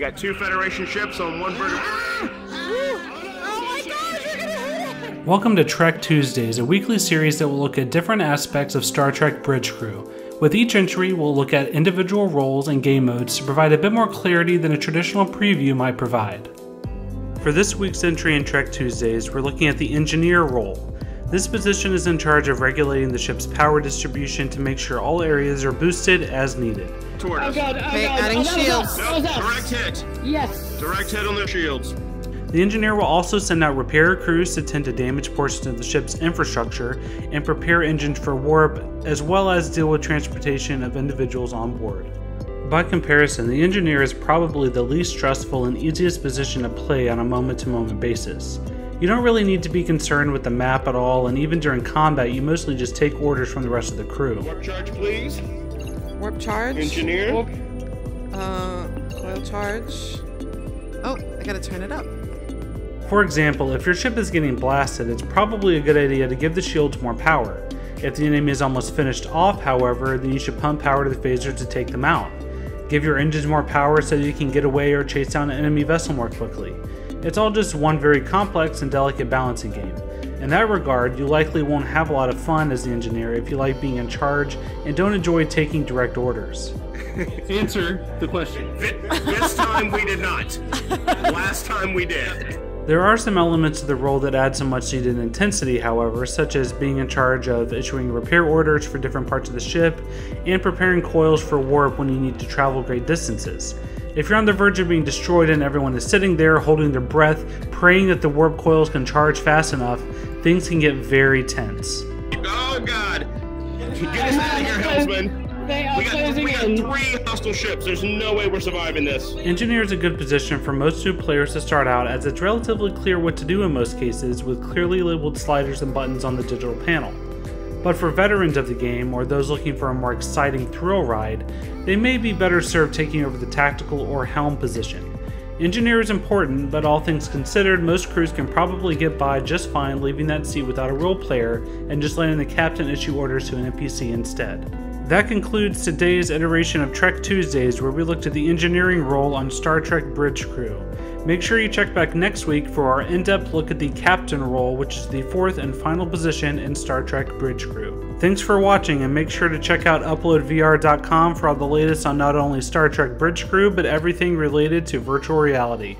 We got 2 Federation ships on 1 vertical. Welcome to Trek Tuesdays, a weekly series that will look at different aspects of Star Trek Bridge Crew. With each entry, we'll look at individual roles and game modes to provide a bit more clarity than a traditional preview might provide. For this week's entry in Trek Tuesdays, we're looking at the Engineer role. This position is in charge of regulating the ship's power distribution to make sure all areas are boosted as needed. Toward us. Adding shields. No, direct hit. Yes. Direct hit on their shields. The Engineer will also send out repair crews to tend to damaged portions of the ship's infrastructure and prepare engines for warp, as well as deal with transportation of individuals on board. By comparison, the Engineer is probably the least stressful and easiest position to play on a moment-to-moment basis. You don't really need to be concerned with the map at all, and even during combat, you mostly just take orders from the rest of the crew. Warp charge, please. Warp charge. Engineer. Coil charge. Oh, I gotta turn it up. For example, if your ship is getting blasted, it's probably a good idea to give the shields more power. If the enemy is almost finished off, however, then you should pump power to the phasers to take them out. Give your engines more power so that you can get away or chase down an enemy vessel more quickly. It's all just one very complex and delicate balancing game. In that regard, you likely won't have a lot of fun as the Engineer if you like being in charge and don't enjoy taking direct orders. Answer the question. This time we did not. Last time we did. There are some elements to the role that add some much needed intensity, however, such as being in charge of issuing repair orders for different parts of the ship and preparing coils for warp when you need to travel great distances. If you're on the verge of being destroyed and everyone is sitting there holding their breath, praying that the warp coils can charge fast enough, things can get very tense. Oh God! Get us out of here, helmsman! We got 3 hostile ships. There's no way we're surviving this. Engineer is a good position for most new players to start out, as it's relatively clear what to do in most cases with clearly labeled sliders and buttons on the digital panel. But for veterans of the game, or those looking for a more exciting thrill ride, they may be better served taking over the tactical or helm position. Engineer is important, but all things considered, most crews can probably get by just fine leaving that seat without a role player and just letting the captain issue orders to an NPC instead. That concludes today's iteration of Trek Tuesdays, where we looked at the engineering role on Star Trek Bridge Crew. Make sure you check back next week for our in-depth look at the captain role, which is the 4th and final position in Star Trek Bridge Crew. Thanks for watching, and make sure to check out uploadvr.com for all the latest on not only Star Trek Bridge Crew, but everything related to virtual reality.